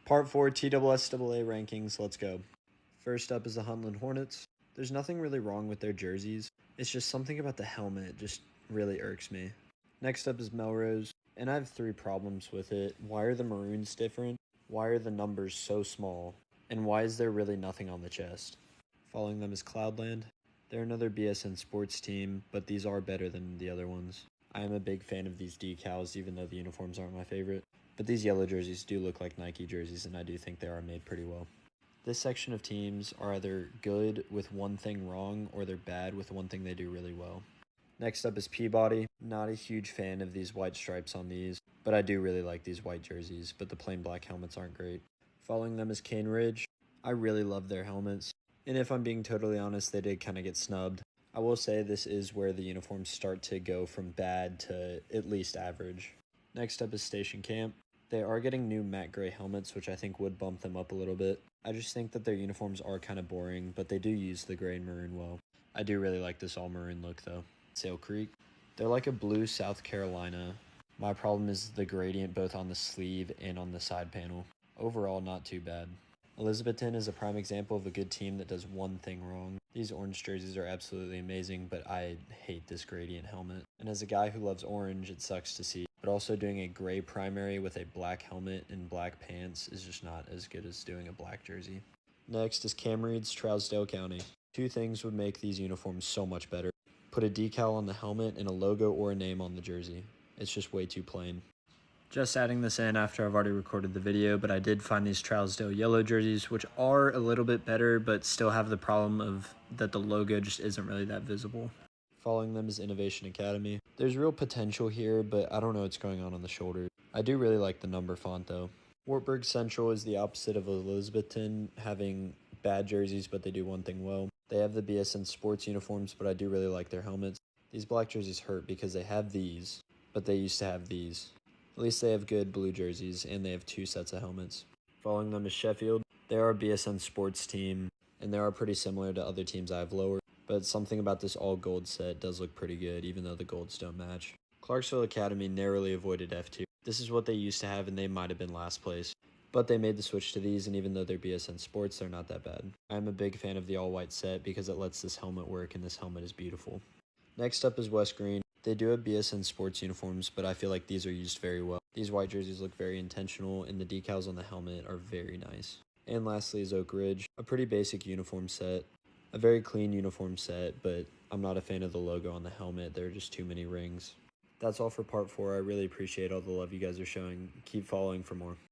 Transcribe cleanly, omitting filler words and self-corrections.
Part 4 TSSAA rankings, let's go. First up is the Huntland Hornets. There's nothing really wrong with their jerseys. It's just something about the helmet just really irks me. Next up is Melrose, and I have 3 problems with it. Why are the maroons different? Why are the numbers so small? And why is there really nothing on the chest? Following them is Cloudland. They're another BSN sports team, but these are better than the other ones. I am a big fan of these decals, even though the uniforms aren't my favorite. But these yellow jerseys do look like Nike jerseys, and I do think they are made pretty well. This section of teams are either good with one thing wrong, or they're bad with one thing they do really well. Next up is Peabody. Not a huge fan of these white stripes on these, but I do really like these white jerseys, but the plain black helmets aren't great. Following them is Cane Ridge. I really love their helmets, and if I'm being totally honest, they did kind of get snubbed. I will say this is where the uniforms start to go from bad to at least average. Next up is Station Camp. They are getting new matte gray helmets, which I think would bump them up a little bit. I just think that their uniforms are kind of boring, but they do use the gray and maroon well. I do really like this all maroon look though. Sale Creek. They're like a blue South Carolina. My problem is the gradient both on the sleeve and on the side panel. Overall, not too bad. Elizabethton is a prime example of a good team that does one thing wrong. These orange jerseys are absolutely amazing, but I hate this gradient helmet. And as a guy who loves orange, it sucks to see. But also doing a gray primary with a black helmet and black pants is just not as good as doing a black jersey. Next is Cam Reed's Trousdale County. 2 things would make these uniforms so much better. Put a decal on the helmet and a logo or a name on the jersey. It's just way too plain. Just adding this in after I've already recorded the video, but I did find these Trousdale yellow jerseys, which are a little bit better, but still have the problem of that the logo just isn't really that visible. Following them is Innovation Academy. There's real potential here, but I don't know what's going on the shoulder. I do really like the number font though. Wartburg Central is the opposite of Elizabethton, having bad jerseys, but they do one thing well. They have the BSN sports uniforms, but I do really like their helmets. These black jerseys hurt because they have these, but they used to have these. At least they have good blue jerseys, and they have 2 sets of helmets. Following them is Sheffield. They are a BSN sports team, and they are pretty similar to other teams I have lower, but something about this all-gold set does look pretty good, even though the golds don't match. Clarksville Academy narrowly avoided F2. This is what they used to have, and they might have been last place. But they made the switch to these, and even though they're BSN sports, they're not that bad. I'm a big fan of the all-white set because it lets this helmet work, and this helmet is beautiful. Next up is West Greene. They do have BSN sports uniforms, but I feel like these are used very well. These white jerseys look very intentional, and the decals on the helmet are very nice. And lastly is Oak Ridge, a pretty basic uniform set. A very clean uniform set, but I'm not a fan of the logo on the helmet. There are just too many rings. That's all for part 4. I really appreciate all the love you guys are showing. Keep following for more.